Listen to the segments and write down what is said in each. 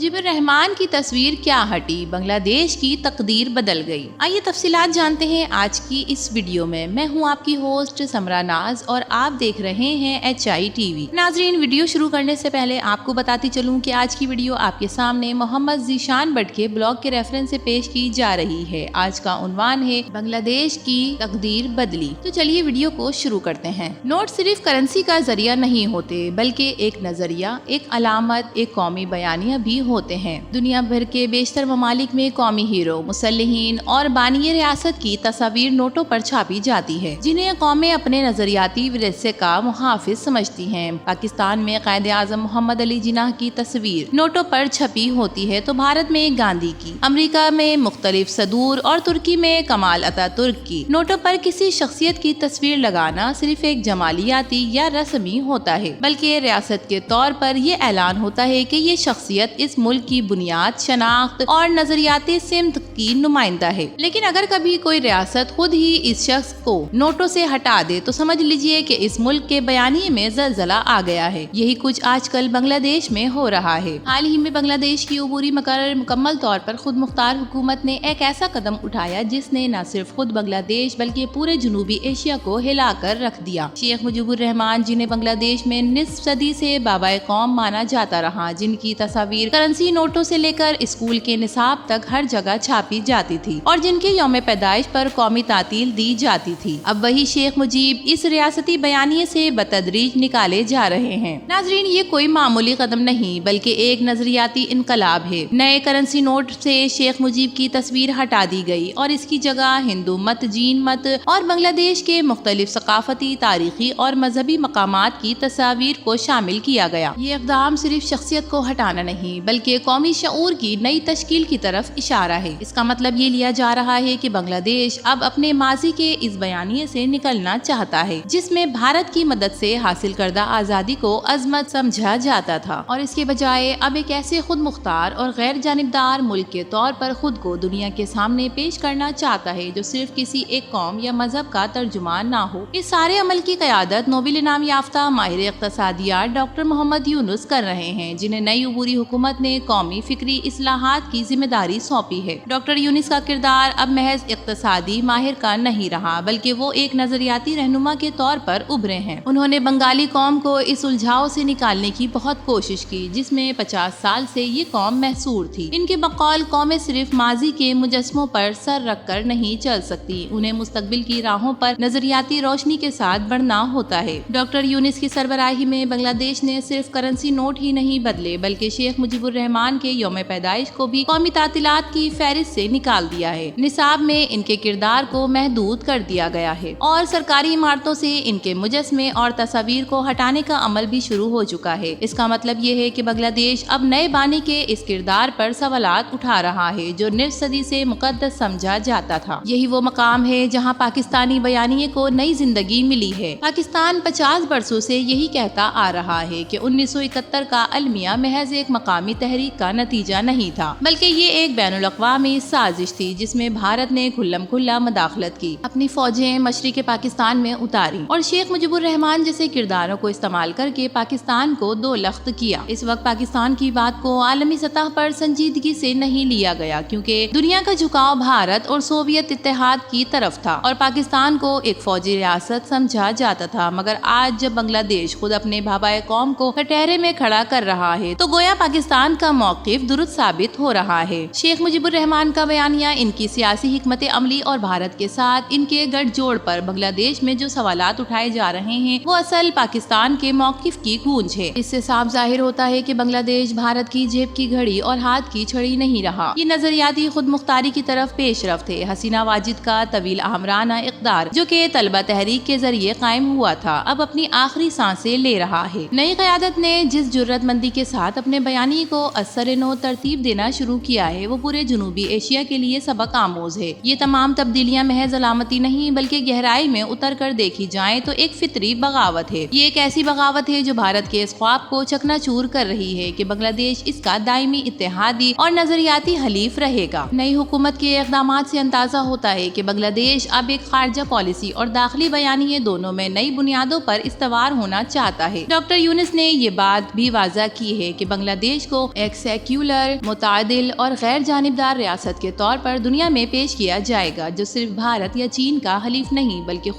مجیب الرحمان کی تصویر کیا ہٹی، بنگلہ دیش کی تقدیر بدل گئی۔ آئیے تفصیلات جانتے ہیں آج کی اس ویڈیو میں ہوں آپ کی ہوسٹ سمرا ناز اور آپ دیکھ رہے ہیں HI-TV۔ ناظرین، ویڈیو شروع کرنے سے پہلے آپ کو بتاتی چلوں کہ آج کی ویڈیو آپ کے سامنے محمد ذیشان بٹ کے بلاگ کے ریفرنس سے پیش کی جا رہی ہے۔ آج کا عنوان ہے بنگلہ دیش کی تقدیر بدلی۔ تو چلیے ویڈیو کو شروع کرتے ہیں۔ نوٹ صرف کرنسی کا ذریعہ نہیں ہوتے بلکہ ایک نظریہ، ایک علامت، ایک قومی بیانیہ بھی ہوتے ہیں۔ دنیا بھر کے بیشتر ممالک میں قومی ہیرو، مسلحین اور بانی ریاست کی تصاویر نوٹوں پر چھاپی جاتی ہے، جنہیں قومیں اپنے نظریاتی ورثے کا محافظ سمجھتی ہیں۔ پاکستان میں قائد اعظم محمد علی جناح کی تصویر نوٹوں پر چھپی ہوتی ہے تو بھارت میں گاندھی کی، امریکہ میں مختلف صدور اور ترکی میں کمال اتا ترک کی۔ نوٹوں پر کسی شخصیت کی تصویر لگانا صرف ایک جمالیاتی یا رسمی ہوتا ہے، بلکہ ریاست کے طور پر یہ اعلان ہوتا ہے کہ یہ شخصیت اس ملک کی بنیاد، شناخت اور نظریاتی سمت کی نمائندہ ہے۔ لیکن اگر کبھی کوئی ریاست خود ہی اس شخص کو نوٹوں سے ہٹا دے تو سمجھ لیجئے کہ اس ملک کے بیانیے میں زلزلہ آ گیا ہے۔ یہی کچھ آج کل بنگلہ دیش میں ہو رہا ہے۔ حال ہی میں بنگلہ دیش کی عبوری مقرر مکمل طور پر خود مختار حکومت نے ایک ایسا قدم اٹھایا جس نے نہ صرف خود بنگلہ دیش بلکہ پورے جنوبی ایشیا کو ہلا کر رکھ دیا۔ شیخ مجیب الرحمان، جنہیں بنگلہ دیش میں نصف صدی سے بابائے قوم مانا جاتا رہا، جن کی تصاویر کرنسی نوٹوں سے لے کر اسکول کے نصاب تک ہر جگہ چھاپی جاتی تھی اور جن کے یوم پیدائش پر قومی تعطیل دی جاتی تھی، اب وہی شیخ مجیب اس ریاستی بیانیے سے بتدریج نکالے جا رہے ہیں۔ ناظرین، یہ کوئی معمولی قدم نہیں بلکہ ایک نظریاتی انقلاب ہے۔ نئے کرنسی نوٹ سے شیخ مجیب کی تصویر ہٹا دی گئی اور اس کی جگہ ہندو مت، جین مت اور بنگلہ دیش کے مختلف ثقافتی، تاریخی اور مذہبی مقامات کی تصاویر کو شامل کیا گیا۔ یہ اقدام صرف شخصیت کو ہٹانا نہیں بلکہ قومی شعور کی نئی تشکیل کی طرف اشارہ ہے۔ اس کا مطلب یہ لیا جا رہا ہے کہ بنگلہ دیش اب اپنے ماضی کے اس بیانیے سے نکلنا چاہتا ہے جس میں بھارت کی مدد سے حاصل کردہ آزادی کو عظمت سمجھا جاتا تھا، اور اس کے بجائے اب ایک ایسے خود مختار اور غیر جانبدار ملک کے طور پر خود کو دنیا کے سامنے پیش کرنا چاہتا ہے جو صرف کسی ایک قوم یا مذہب کا ترجمان نہ ہو۔ اس سارے عمل کی قیادت نوبل انعام یافتہ ماہر اقتصادیات ڈاکٹر محمد یونس کر رہے ہیں، جنہیں نئی عبوری حکومت نے قومی فکری اصلاحات کی ذمہ داری سونپی ہے۔ ڈاکٹر یونس کا کردار اب محض اقتصادی ماہر کا نہیں رہا بلکہ وہ ایک نظریاتی رہنما کے طور پر ابھرے ہیں۔ انہوں نے بنگالی قوم کو اس الجھاؤ سے نکالنے کی بہت کوشش کی جس میں 50 سال سے یہ قوم محصور تھی۔ ان کے بقول قومیں صرف ماضی کے مجسموں پر سر رکھ کر نہیں چل سکتی، انہیں مستقبل کی راہوں پر نظریاتی روشنی کے ساتھ بڑھنا ہوتا ہے۔ ڈاکٹر یونس کی سربراہی میں بنگلہ دیش نے صرف کرنسی نوٹ ہی نہیں بدلے بلکہ شیخ مجیب الرحمان کے یوم پیدائش کو بھی قومی تعطیلات کی فہرست سے نکال دیا ہے۔ نصاب میں ان کے کردار کو محدود کر دیا گیا ہے اور سرکاری عمارتوں سے ان کے مجسمے اور تصاویر کو ہٹانے کا عمل بھی شروع ہو چکا ہے۔ اس کا مطلب یہ ہے کہ بنگلہ دیش اب نئے بانی کے اس کردار پر سوالات اٹھا رہا ہے جو نصف صدی سے مقدس سمجھا جاتا تھا۔ یہی وہ مقام ہے جہاں پاکستانی بیانیے کو نئی زندگی ملی ہے۔ پاکستان 50 برسوں سے یہی کہتا آ رہا ہے کہ 1971 کا المیہ محض ایک مقامی تحریک کا نتیجہ نہیں تھا بلکہ یہ ایک بین الاقوامی سازش تھی جس میں بھارت نے کھلم کھلا مداخلت کی، اپنی فوجیں مشرقی پاکستان میں اتاری اور شیخ مجیب الرحمان جیسے کرداروں کو استعمال کر کے پاکستان کو دو لخت کیا۔ اس وقت پاکستان کی بات کو عالمی سطح پر سنجیدگی سے نہیں لیا گیا کیونکہ دنیا کا جھکاؤ بھارت اور سوویت اتحاد کی طرف تھا اور پاکستان کو ایک فوجی ریاست سمجھا جاتا تھا۔ مگر آج جب بنگلہ دیش خود اپنے بابائے قوم کو کٹہرے میں کھڑا کر رہا ہے تو گویا پاکستان کا موقف درست ثابت ہو رہا ہے۔ شیخ مجیب الرحمان کا بیانیہ، ان کی سیاسی حکمت عملی اور بھارت کے ساتھ ان کے گٹھ جوڑ پر بنگلہ دیش میں جو سوالات اٹھائے جا رہے ہیں وہ اصل پاکستان کے موقف کی گونج ہے۔ اس سے صاف ظاہر ہوتا ہے کہ بنگلہ دیش بھارت کی جیب کی گھڑی اور ہاتھ کی چھڑی نہیں رہا۔ یہ نظریاتی خود مختاری کی طرف پیش رفت ہے۔ حسینہ واجد کا طویل عمرانہ اقدار جو کہ طلبہ تحریک کے ذریعے قائم ہوا تھا اب اپنی آخری سانسیں لے رہا ہے۔ نئی قیادت نے جس جرات مندی کے ساتھ اپنے بیانیے کو اثر نو ترتیب دینا شروع کیا ہے وہ پورے جنوبی ایشیا کے لیے سبق آموز ہے۔ یہ تمام تبدیلیاں محض علامتی نہیں بلکہ گہرائی میں اتر کر دیکھی جائیں تو ایک فطری بغاوت ہے۔ یہ ایک ایسی بغاوت ہے جو بھارت کے اس خواب کو چکنا چور کر رہی ہے کہ بنگلہ دیش اس کا دائمی اتحادی اور نظریاتی حلیف رہے گا۔ نئی حکومت کے اقدامات سے اندازہ ہوتا ہے کہ بنگلہ دیش اب ایک خارجہ پالیسی اور داخلی بیانیے دونوں میں نئی بنیادوں پر استوار ہونا چاہتا ہے۔ ڈاکٹر یونس نے یہ بات بھی واضح کی ہے کہ بنگلہ دیش کو ایک سیکولر، متعادل اور غیر جانبدار ریاست کے طور پر دنیا میں پیش کیا جائے گا، جو صرف بھارت یا چین کا حلیف نہیں بلکہ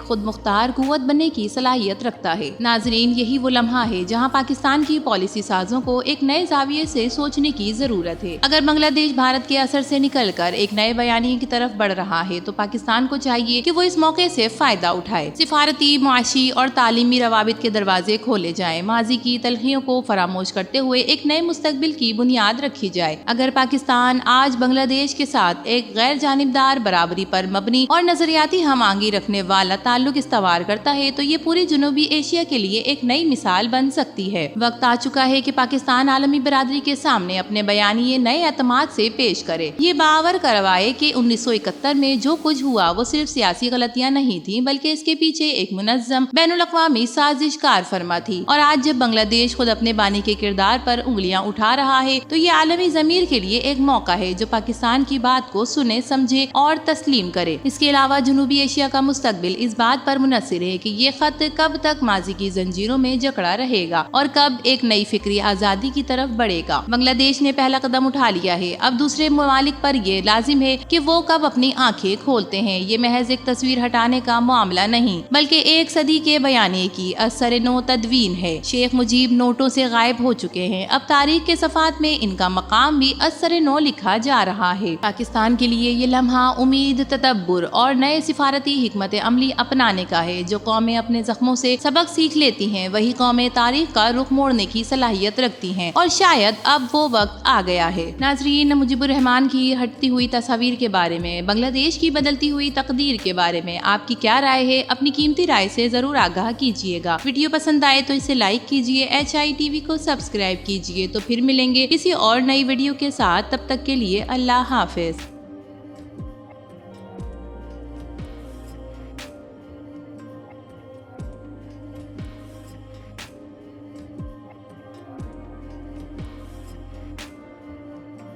خود مختار قوت بننے کی صلاحیت رکھتا ہے۔ ناظرین، یہی وہ لمحہ ہے جہاں پاکستان کی پالیسی سازوں کو ایک نئے زاویے سے سوچنے کی ضرورت ہے۔ اگر بنگلہ دیش بھارت کے اثر سے نکل کر ایک نئے بیانیے کی طرف بڑھ رہا ہے تو پاکستان کو چاہیے کہ وہ اس موقع سے فائدہ اٹھائے۔ سفارتی، معاشی اور تعلیمی روابط کے دروازے کھولے جائیں، ماضی کی تلخیوں کو فراموش کرتے ہوئے ایک نئے مستقبل کی بنیاد رکھی جائے۔ اگر پاکستان آج بنگلہ دیش کے ساتھ ایک غیر جانبدار، برابری پر مبنی اور نظریاتی ہم آہنگی رکھنے والا تعلق استوار کرتا ہے تو یہ پوری جنوبی ایشیا کے لیے ایک نئی مثال بن سکتی ہے۔ وقت آ چکا ہے کہ پاکستان عالمی برادری کے سامنے اپنے بیانیے نئے اعتماد سے پیش کرے، یہ باور کروائے کہ 1971 میں جو کچھ ہوا وہ صرف سیاسی غلطیاں نہیں تھیں بلکہ اس کے پیچھے ایک منظم بین الاقوامی سازش کار فرما تھی، اور آج جب بنگلہ دیش خود اپنے بانی کے کردار پر انگلیاں اٹھا رہا ہے تو یہ عالمی ضمیر کے لیے ایک موقع ہے جو پاکستان کی بات کو سنے، سمجھے اور تسلیم کرے۔ اس کے علاوہ جنوبی ایشیا کا مستقبل اس بات پر منحصر ہے کہ یہ خط کب تک ماضی کی زنجیروں میں جکڑا رہے گا اور کب ایک نئی فکری آزادی کی طرف بڑھے گا۔ بنگلہ دیش نے پہلا قدم اٹھا لیا ہے، اب دوسرے ممالک پر یہ لازم ہے کہ وہ کب اپنی آنکھیں کھولتے ہیں۔ یہ محض ایک تصویر ہٹانے کا معاملہ نہیں بلکہ ایک صدی کے بیانیے کی اثر نو تدوین ہے۔ شیخ مجیب نوٹوں سے غائب ہو چکے ہیں، اب تاریخ کے صفحات میں ان کا مقام بھی اثر نو لکھا جا رہا ہے۔ پاکستان کے لیے یہ لمحہ امید، تدبر اور نئے سفارتی حکمت عملی اپنانے کا ہے۔ جو قومیں اپنے زخموں سے سبق سیکھ لیتی ہیں وہی قومیں تاریخ کا رخ موڑنے کی صلاحیت رکھتی ہیں، اور شاید اب وہ وقت آ گیا ہے۔ ناظرین، مجیب الرحمان کی ہٹتی ہوئی تصاویر کے بارے میں، بنگلہ دیش کی بدلتی ہوئی تقدیر کے بارے میں آپ کی کیا رائے ہے؟ اپنی قیمتی رائے سے ضرور آگاہ کیجیے گا۔ ویڈیو پسند آئے تو اسے لائک کیجیے، HI TV کو سبسکرائب کیجیے۔ تو پھر ملیں گے کسی اور نئی ویڈیو کے ساتھ، تب تک کے لیے اللہ حافظ۔